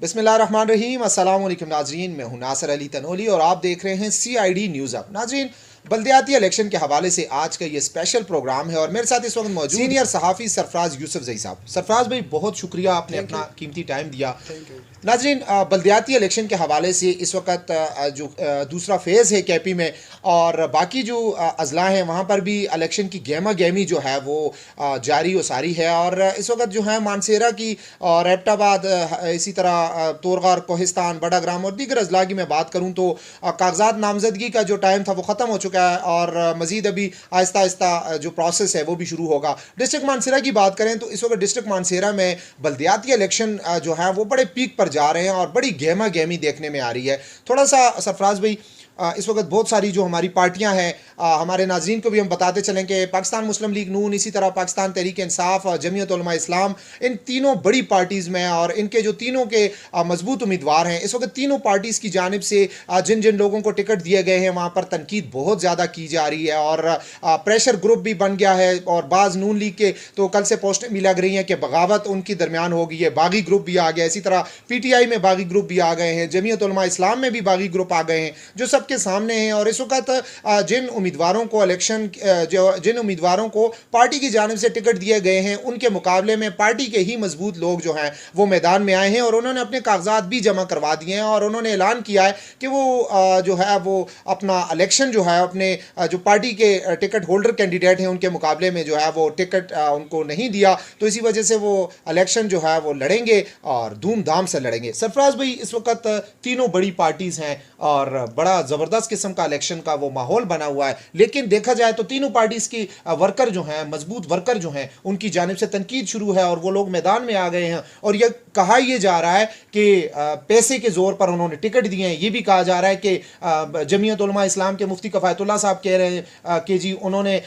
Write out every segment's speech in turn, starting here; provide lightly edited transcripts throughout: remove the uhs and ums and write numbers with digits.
बिस्मिल्लाहिर्रहमानिर्रहीम। अस्सलाम वालेकुम नाजरीन, मैं हूं नासिर अली तनोली और आप देख रहे हैं CID न्यूज़ अप। नाजरीन, बल्दियाती इलेक्शन के हवाले से आज का ये स्पेशल प्रोग्राम है और मेरे साथ इस वक्त मौजूद सीनियर सहाफ़ी सरफराज यूसुफ जई साहब। सरफराज भाई, बहुत शुक्रिया, आपने अपना कीमती टाइम दिया। नाजरीन, बल्दियाती इलेक्शन के हवाले से इस वक्त जो दूसरा फेज़ है KP में और बाकी जो अजला हैं वहाँ पर भी इलेक्शन की गहमा गहमी जो है वो जारी व सारी है। और इस वक्त जो है मानसेरा की और एबटाबाद, इसी तरह तोरगार, कोहिस्तान, बड़ा ग्राम और दीगर अजला की मैं बात करूँ तो कागजात नामजदगी का जो टाइम था वो ख़त्म हो चुका है और मज़ीद अभी आहिस्ता आहिस्ता जो प्रोसेस है वो भी शुरू होगा। डिस्ट्रिक्ट मानसेरा की बात करें तो इस वक्त डिस्ट्रिक्ट मानसेरा में बल्दियाती इलेक्शन जो है वो बड़े पीक पर जा रहे हैं और बड़ी गहमा गहमी देखने में आ रही है। थोड़ा सा सरफराज भाई, इस वक्त बहुत सारी जो हमारी पार्टियां हैं, हमारे नाजरीन को भी हम बताते चलें कि पाकिस्तान मुस्लिम लीग नून, इसी तरह पाकिस्तान तहरीक इंसाफ, जमीयत उलमा इस्लाम, इन तीनों बड़ी पार्टीज़ में और इनके जो तीनों के मजबूत उम्मीदवार हैं, इस वक्त तीनों पार्टीज़ की जानिब से जिन जिन लोगों को टिकट दिए गए हैं वहाँ पर तनकीद बहुत ज़्यादा की जा रही है और प्रेशर ग्रुप भी बन गया है। और बाज़ नून लीग के तो कल से पोस्टें भी लग रही हैं कि बगावत उनकी दरमियान हो गई है, बागी ग्रुप भी आ गया। इसी तरह PTI में बागी ग्रुप भी आ गए हैं, जमीयत उलमा इस्लाम में भी बागी ग्रुप आ गए हैं जो सबके सामने हैं। और इस वक्त जिन उम्मीदवारों को जिन उम्मीदवारों को पार्टी की जानिब से टिकट दिए गए हैं उनके मुकाबले में पार्टी के ही मजबूत लोग जो हैं वो मैदान में आए हैं और उन्होंने अपने कागजात भी जमा करवा दिए हैं और उन्होंने ऐलान किया है कि वो जो है वो अपना इलेक्शन जो है अपने जो पार्टी के टिकट होल्डर कैंडिडेट हैं उनके मुकाबले में जो है वो टिकट उनको नहीं दिया, तो इसी वजह से वो इलेक्शन जो है वो लड़ेंगे और धूमधाम से लड़ेंगे। सरफराज भाई, इस वक्त तीनों बड़ी पार्टीज़ हैं और बड़ा ज़बरदस्त किस्म का इलेक्शन का वो माहौल बना हुआ है, लेकिन देखा जाए तो तीनों पार्टीज की वर्कर जो हैं, मजबूत वर्कर जो हैं, उनकी जानिब से तनकीद शुरू है और वो लोग मैदान में आ गए हैं और ये कहा यह जा रहा है कि पैसे के जोर पर उन्होंने टिकट दिए हैं। ये भी कहा जा रहा है कि जमीयत उलमा इस्लाम के मुफ्ती कफ़ायतुल्लाह साहब कह रहे हैं कि जी उन्होंने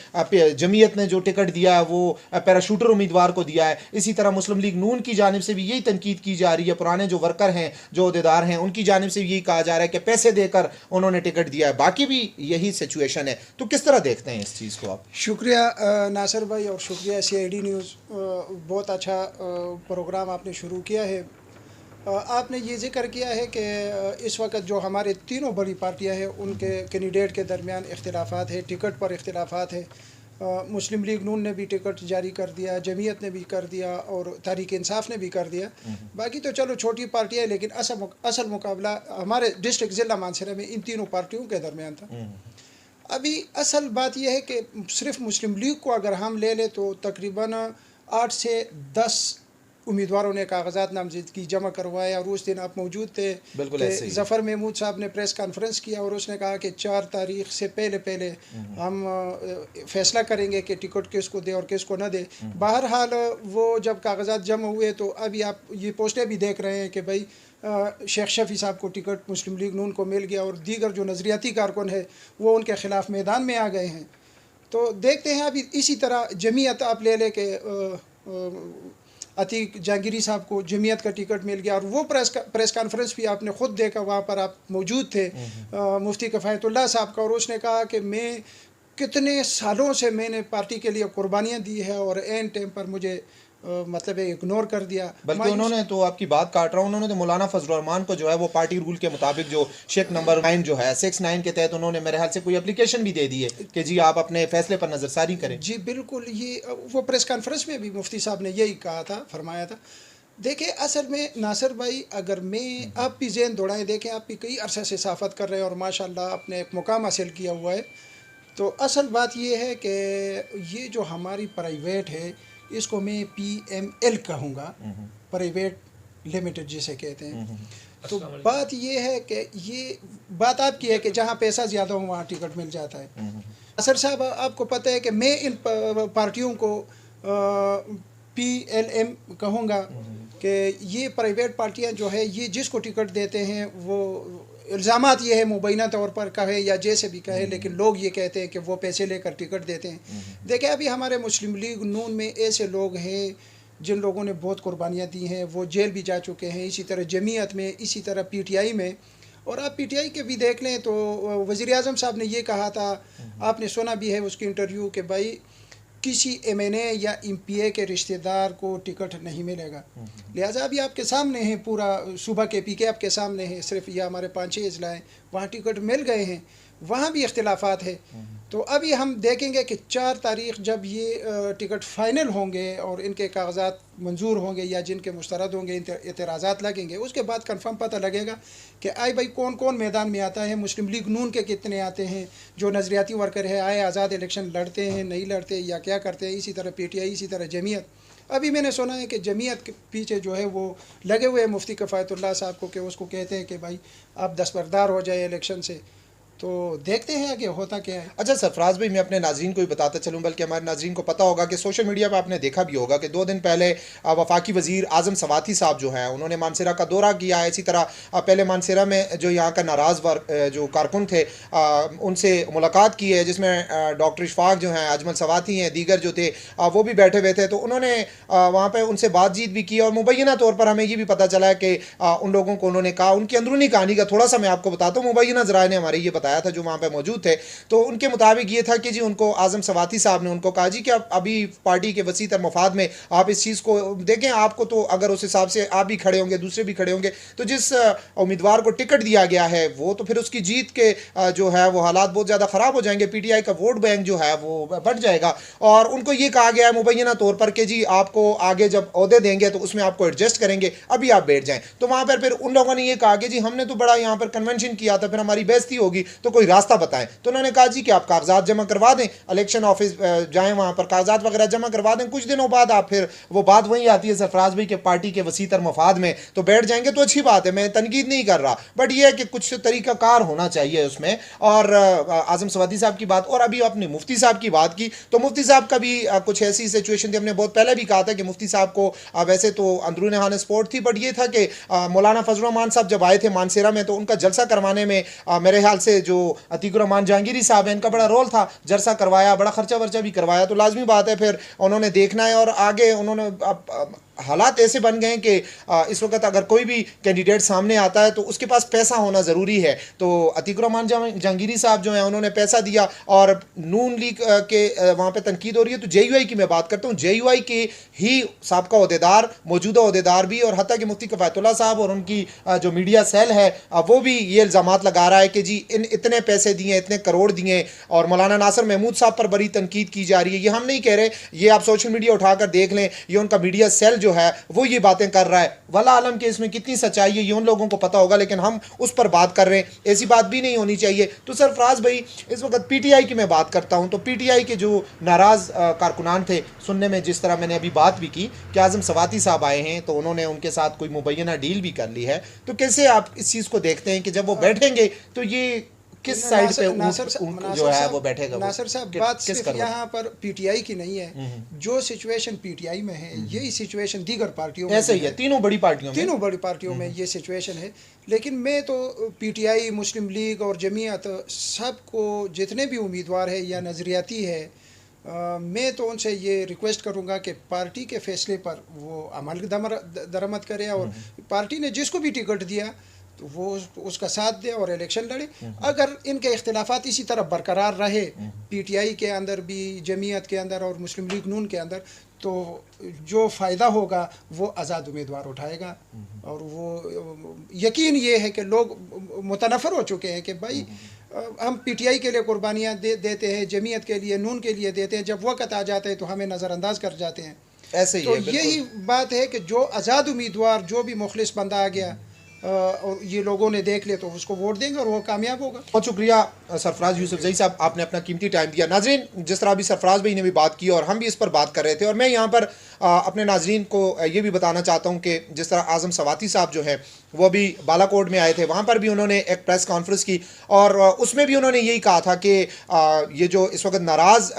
जमीयत ने जो टिकट दिया है वो पैराशूटर उम्मीदवार को दिया है। इसी तरह मुस्लिम लीग नून की जानिब से भी यही तनकीद की जा रही है, पुराने जो वर्कर हैं, जो अहदेदार हैं, उनकी जानिब से यही कहा जा रहा है कि पैसे देकर उन्होंने टिकट दिया है। बाकी भी यही सिचुएशन है, तो किस तरह देखते हैं इस चीज़ को आप? शुक्रिया नासिर भाई और शुक्रिया CID न्यूज़, बहुत अच्छा प्रोग्राम आपने शुरू किया है। आपने ये जिक्र किया है कि इस वक्त जो हमारे तीनों बड़ी पार्टियां हैं उनके कैंडिडेट के दरमियान इख्तिलाफात है, टिकट पर इख्तिलाफात है। मुस्लिम लीग नून ने भी टिकट जारी कर दिया, जमीयत ने भी कर दिया और तहरीक इंसाफ ने भी कर दिया। बाकी तो चलो छोटी पार्टियाँ हैं, लेकिन असल मुकाबला हमारे डिस्ट्रिक्ट ज़िला मानसरा में इन तीनों पार्टियों के दरमियान था। अभी असल बात यह है कि सिर्फ मुस्लिम लीग को अगर हम ले लें तो तकरीबन 8 से 10 उम्मीदवारों ने कागजात नामजदगी जमा करवाया और उस दिन आप मौजूद थे कि ज़फ़र महमूद साहब ने प्रेस कॉन्फ्रेंस किया और उसने कहा कि 4 तारीख से पहले हम फ़ैसला करेंगे कि टिकट किसको दे और किसको न दे। बहरहाल वो जब कागजात जमा हुए तो अभी आप ये पोस्टें भी देख रहे हैं कि भाई शेख शफी साहब को टिकट मुस्लिम लीग नून को मिल गया और दीगर जो नज़रियाती कारकुन है वो उनके ख़िलाफ़ मैदान में आ गए हैं। तो देखते हैं अभी इसी तरह जमीयत आप ले लें कि अतीक जहांगीरी साहब को जमीयत का टिकट मिल गया और वो प्रेस कॉन्फ्रेंस भी आपने ख़ुद देखा, वहाँ पर आप मौजूद थे, मुफ्ती कफ़ायतुल्लाह साहब का, और उसने कहा कि मैं कितने सालों से मैंने पार्टी के लिए कुर्बानियाँ दी है और एन टाइम पर मुझे मतलब इग्नोर कर दिया। बल्कि उन्होंने तो, आपकी बात काट रहा हूँ, उन्होंने तो मौलाना फजलुर रहमान को जो है वो पार्टी रूल के मुताबिक जो शेख नंबर 9 जो है 6-9 के तहत उन्होंने मेरे ख्याल से कोई एप्लीकेशन भी दे दी है कि जी आप अपने फैसले पर नजरसारी करें। जी बिल्कुल, ये वो प्रेस कॉन्फ्रेंस में भी मुफ्ती साहब ने यही कहा था, फरमाया था। देखिए असल में नासिर भाई, अगर मैं आप भी ज़हन दौड़ाएँ, देखें आप भी कई अरसे से सहाफ़त कर रहे हैं और माशाल्लाह आपने एक मुकाम हासिल किया हुआ है। तो असल बात ये है कि ये जो हमारी प्राइवेट है इसको मैं PML कहूँगा, प्राइवेट लिमिटेड जिसे कहते हैं। तो बात ये है कि ये बात आपकी है कि जहाँ पैसा ज़्यादा हो वहाँ टिकट मिल जाता है। असर साहब, आपको पता है कि मैं इन पार्टियों को PLM कहूँगा कि ये प्राइवेट पार्टियाँ जो है ये जिसको टिकट देते हैं वो इल्ज़ामात ये है मुबैना तौर पर कहे या जैसे भी कहे, लेकिन लोग ये कहते हैं कि वो पैसे लेकर टिकट देते हैं। देखिए अभी हमारे मुस्लिम लीग नून में ऐसे लोग हैं जिन लोगों ने बहुत कुर्बानियाँ दी हैं, वो जेल भी जा चुके हैं। इसी तरह जमीयत में, इसी तरह PTI में, और आप PTI के भी देख लें तो वज़ीर आज़म साहब ने ये कहा था, आपने सुना भी है उसकी इंटरव्यू, कि भाई किसी MNA या MPA के रिश्तेदार को टिकट नहीं मिलेगा। लिहाजा अभी आपके सामने है, पूरा सूबा के PK आपके सामने है, सिर्फ ये हमारे 5-6 अजला हैं, वहाँ टिकट मिल गए हैं, वहाँ भी इख्तिलाफात है। तो अभी हम देखेंगे कि 4 तारीख जब ये टिकट फ़ाइनल होंगे और इनके कागजात मंजूर होंगे या जिनके मुस्तरद होंगे, एतराज़ात लगेंगे, उसके बाद कंफर्म पता लगेगा कि आए भाई कौन कौन मैदान में आता है। मुस्लिम लीग नून के कितने आते हैं, जो नज़रियाती वर्कर है आए आज़ाद इलेक्शन लड़ते हैं, नहीं लड़ते या क्या करते हैं। इसी तरह PTI, इसी तरह जमीयत। अभी मैंने सुना है कि जमीयत के पीछे जो है वो लगे हुए हैं मुफ्ती किफ़ायतुल्लाह साहब को, कि उसको कहते हैं कि भाई आप दस्तबरदार हो जाए इलेक्शन से। तो देखते हैं कि होता क्या है। अच्छा सरफराज भाई, मैं अपने नाजरीन को भी बताता चलूँ, बल्कि हमारे नाजरीन को पता होगा कि सोशल मीडिया पर आपने देखा भी होगा कि 2 दिन पहले वफाकी वजीर आज़म सवाती साहब जो हैं उन्होंने मानसरा का दौरा किया है। इसी तरह पहले मानसरा में जो यहाँ का नाराज़ जो कारकुन थे उनसे मुलाकात की है, जिसमें डॉक्टर इशफाक जो हैं, अजमल सवाती हैं, दीगर जो थे वो भी बैठे हुए थे। तो उन्होंने वहाँ पर उनसे बातचीत भी की और मुबैना तौर पर हमें ये भी पता चला है कि उन लोगों को उन्होंने कहा, उनकी अंदरूनी कहानी का थोड़ा सा मैं आपको बताता हूँ। मुबैना ज़राए ने हमारे ये बताया था जो वहाँ पे मौजूद थे। तो उनके मुताबिक ये था कि जी उनको आज़म सवाती साहब ने उनको कहा जी कि आप अभी पार्टी के वसी तर मफाद में आप इस चीज़ को देखें, आपको तो अगर उस हिसाब से आप भी खड़े होंगे, दूसरे भी खड़े होंगे, तो जिस उम्मीदवार को टिकट दिया गया है वो तो फिर उसकी जीत के जो है वो हालात बहुत ज़्यादा ख़राब हो जाएंगे, PTI का वोट बैंक जो है वो बढ़ जाएगा। और उनको ये कहा गया है मुबैना तौर पर कि जी आपको आगे जब ओहदे देंगे तो उसमें आपको एडजस्ट करेंगे, अभी आप बैठ जाएं। तो वहाँ पर फिर उन लोगों ने ये कहा कि जी हमने तो बड़ा यहाँ पर कन्वेंशन किया था, फिर हमारी बेइज्जती होगी, तो कोई रास्ता बताएं। तो उन्होंने कहा जी कि आप कागजात जमा करवा दें, इलेक्शन ऑफिस जाएं, वहाँ पर कागजात वगैरह जमा करवा दें, कुछ दिनों बाद आप फिर वो बात वहीं आती है सरफराज भाई के पार्टी के वसीतर मफाद में तो बैठ जाएंगे, तो अच्छी बात है, मैं तनकीद नहीं कर रहा, बट ये है कि कुछ तरीकाकार होना चाहिए उसमें। और आज़म सवाती साहब की बात, और अभी आपने मुफ्ती साहब की बात की, तो मुफ्ती साहब का भी कुछ ऐसी सिचुएशन थी, हमने बहुत पहले भी कहा था कि मुफ्ती साहब को वैसे तो अंदरून खान स्पोर्ट थी, बट ये था कि मौलाना फजल रहमान साहब जब आए थे मानसेरा में तो उनका जलसा करवाने में मेरे ख्याल से जो अतीकुर रहमान जहांगीरी साहब हैं इनका बड़ा रोल था, जलसा करवाया, बड़ा खर्चा वर्चा भी करवाया। तो लाजमी बात है फिर उन्होंने देखना है, और आगे उन्होंने हालात ऐसे बन गए हैं कि इस वक्त अगर कोई भी कैंडिडेट सामने आता है तो उसके पास पैसा होना ज़रूरी है। तो अतीकुर रहमान जहांगीरी साहब जो हैं उन्होंने पैसा दिया, और नून लीग के वहाँ पे तनकीद हो रही है। तो JUI की मैं बात करता हूँ, JUI के ही साबका अहदेदार, मौजूदा अहदेदार भी, और हत्ता कि मुफ्ती किफ़ायतुल्लाह साहब और उनकी जो मीडिया सेल है वो भी ये इल्ज़ामात लगा रहा है कि जी इतने पैसे दिए, इतने करोड़ दिए, और मौलाना नासिर महमूद साहब पर बड़ी तनकीद की जा रही है। ये हम नहीं कह रहे, ये आप सोशल मीडिया उठाकर देख लें, ये उनका मीडिया सेल जो है वो ये बातें कर रहा है। वला आलम के इसमें कितनी सच्चाई है ये उन लोगों को पता होगा, लेकिन हम उस पर बात कर रहे हैं, ऐसी बात भी नहीं होनी चाहिए। तो सरफराज भाई, इस वक्त PTI की मैं बात करता हूं, तो PTI के जो नाराज़ कारकुनान थे, सुनने में जिस तरह मैंने अभी बात भी की कि आज़म सवाती साहब आए हैं तो उन्होंने उनके साथ कोई मुबैना डील भी कर ली है, तो कैसे आप इस चीज़ को देखते हैं कि जब वो बैठेंगे तो ये किस साइड पे जो है वो बैठेगा? नासिर साहब, बात सिर्फ यहाँ पर PTI की नहीं है, जो सिचुएशन PTI में है यही सिचुएशन दीगर पार्टियों में ऐसे ही है, तीनों बड़ी पार्टियों में ये सिचुएशन है। लेकिन मैं तो PTI, मुस्लिम लीग और जमीयत सबको, जितने भी उम्मीदवार है या नज़रियाती है, मैं तो उनसे ये रिक्वेस्ट करूँगा कि पार्टी के फैसले पर वो अमल दरामद करे, और पार्टी ने जिसको भी टिकट दिया तो वो उसका साथ दे और इलेक्शन लड़े। अगर इनके इख्तिलाफात इसी तरह बरकरार रहे, PTI के अंदर भी, जमीयत के अंदर और मुस्लिम लीग नून के अंदर, तो जो फ़ायदा होगा वो आज़ाद उम्मीदवार उठाएगा। और वो यकीन ये है कि लोग मुतनफ़र हो चुके हैं कि भाई हम PTI के लिए कुर्बानियाँ देते हैं, जमीयत के लिए, नून के लिए देते हैं, जब वक़्त आ जाता है तो हमें नज़रअंदाज कर जाते हैं। ऐसे ही तो है, यही बात है कि जो आज़ाद उम्मीदवार, जो भी मुखलिस बंदा आ गया और ये लोगों ने देख लिया तो उसको वोट देंगे और वो कामयाब होगा। बहुत शुक्रिया सरफराज यूसुफजई साहब, आपने अपना कीमती टाइम दिया। नाजरीन, जिस तरह अभी सरफराज भाई ने भी बात की और हम भी इस पर बात कर रहे थे, और मैं यहाँ पर अपने नाजरीन को ये भी बताना चाहता हूँ कि जिस तरह आज़म सवाती साहब जो है वो अभी बालाकोट में आए थे, वहाँ पर भी उन्होंने एक प्रेस कॉन्फ्रेंस की, और उसमें भी उन्होंने यही कहा था कि ये जो इस वक्त नाराज़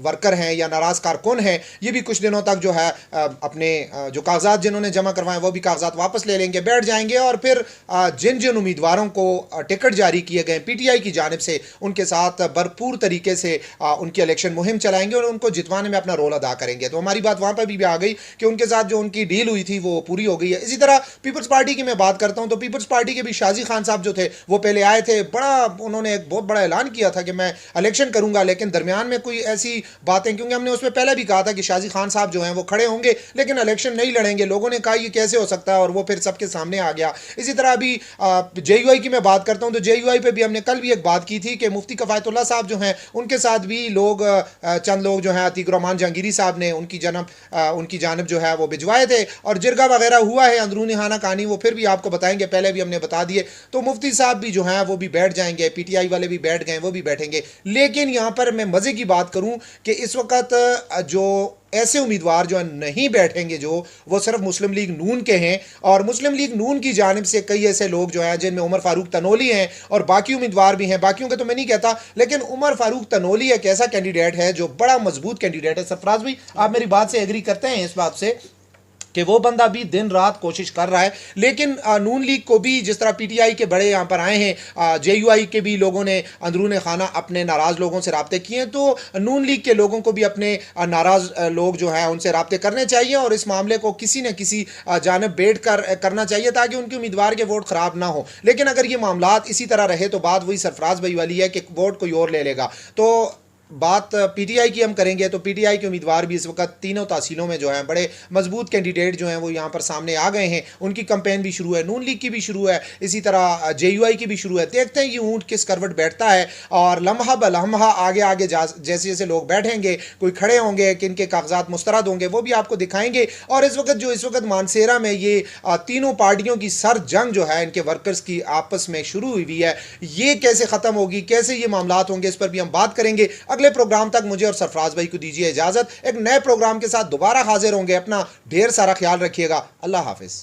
वर्कर हैं या नाराज़ कारकुन हैं, ये भी कुछ दिनों तक जो है अपने जो कागजात जिन्होंने जमा करवाएं वो भी कागजात वापस ले लेंगे, बैठ जाएंगे, और फिर जिन जिन उम्मीदवारों को टिकट जारी किए गए PTI की जानिब से, उनके साथ भरपूर तरीके से उनकी इलेक्शन मुहिम चलाएंगे और उनको जितवाने में अपना रोल अदा करेंगे। तो हमारी बात वहाँ पर भी भी आ गई कि उनके साथ जो उनकी डील हुई थी वो पूरी हो गई है। इसी तरह पीपल्स पार्टी की मैं बात करता हूं तो पीपल्स पार्टी के भी शाजी खान साहब जो थे वो पहले आए थे, बड़ा उन्होंने एक बहुत बड़ा ऐलान किया था कि मैं इलेक्शन करूंगा, लेकिन दरमियान में कोई ऐसी बातें, क्योंकि हमने उसमें पहले भी कहा था कि शाजी खान साहब जो हैं वो खड़े होंगे लेकिन इलेक्शन नहीं लड़ेंगे। लोगों ने कहा ये कैसे हो सकता है और वो फिर सबके सामने आ गया। इसी तरह अभी JUI की मैं बात करता हूं तो JUI पे भी हमने कल भी एक बात की थी कि मुफ्ती कफायतुल्लाह साहब जो हैं उनके साथ भी लोग चंद लोग जो हैं अतीक रहमान जहांगीरी साहब ने उनकी जानब जो है वो भिजवाए थे और जिरगा वगैरह हुआ है, अंदरूनी खाना कहानी वो फिर भी आपको बताएंगे, पहले भी हमने बता दिए। तो मुफ्ती साहब भी जो हैं वो भी बैठ जाएंगे, PTI वाले भी बैठ गए, वो भी बैठेंगे। लेकिन यहाँ पर मैं मज़े की बात करूँ कि इस वक्त जो ऐसे उम्मीदवार जो नहीं बैठेंगे जो वो सिर्फ मुस्लिम लीग नून के हैं, और मुस्लिम लीग नून की जानिब से कई ऐसे लोग जो हैं जिनमें उमर फारूक तनोली हैं और बाकी उम्मीदवार भी हैं, बाकियों के तो मैं नहीं कहता, लेकिन उमर फारूक तनोली एक ऐसा कैंडिडेट है जो बड़ा मजबूत कैंडिडेट है। सरफराज भाई, आप मेरी बात से एग्री करते हैं इस बात से कि वो बंदा भी दिन रात कोशिश कर रहा है, लेकिन नून लीग को भी जिस तरह PTI के बड़े यहाँ पर आए हैं, JUI के भी लोगों ने अंदरून खाना अपने नाराज़ लोगों से रब्ते किए हैं, तो नून लीग के लोगों को भी अपने नाराज़ लोग जो हैं उनसे रब्ते करने चाहिए और इस मामले को किसी न किसी जानब बैठ कर करना चाहिए ताकि उनके उम्मीदवार के वोट ख़राब ना हो। लेकिन अगर ये मामला इसी तरह रहे तो बात वही सरफराज भाई वाली है कि वोट कोई और ले लेगा। तो बात PTI की हम करेंगे तो PTI के उम्मीदवार भी इस वक्त तीनों तहसीलों में जो हैं बड़े मजबूत कैंडिडेट जो हैं वो यहाँ पर सामने आ गए हैं, उनकी कैंपेन भी शुरू है, नून लीग की भी शुरू है, इसी तरह JUI की भी शुरू है। देखते हैं ये ऊँट किस करवट बैठता है और लम्हा ब लम्हा आगे आगे जैसे जैसे लोग बैठेंगे, कोई खड़े होंगे, किन के कागजात मुस्तरद होंगे, वो भी आपको दिखाएंगे। और इस वक्त मानसेरा में ये तीनों पार्टियों की सर जंग जो है इनके वर्कर्स की आपस में शुरू हुई है, ये कैसे ख़त्म होगी, कैसे ये मामलात होंगे, इस पर भी हम बात करेंगे। अगले प्रोग्राम तक मुझे और सरफराज भाई को दीजिए इजाजत, एक नए प्रोग्राम के साथ दोबारा हाजिर होंगे। अपना ढेर सारा ख्याल रखिएगा। अल्लाह हाफिज।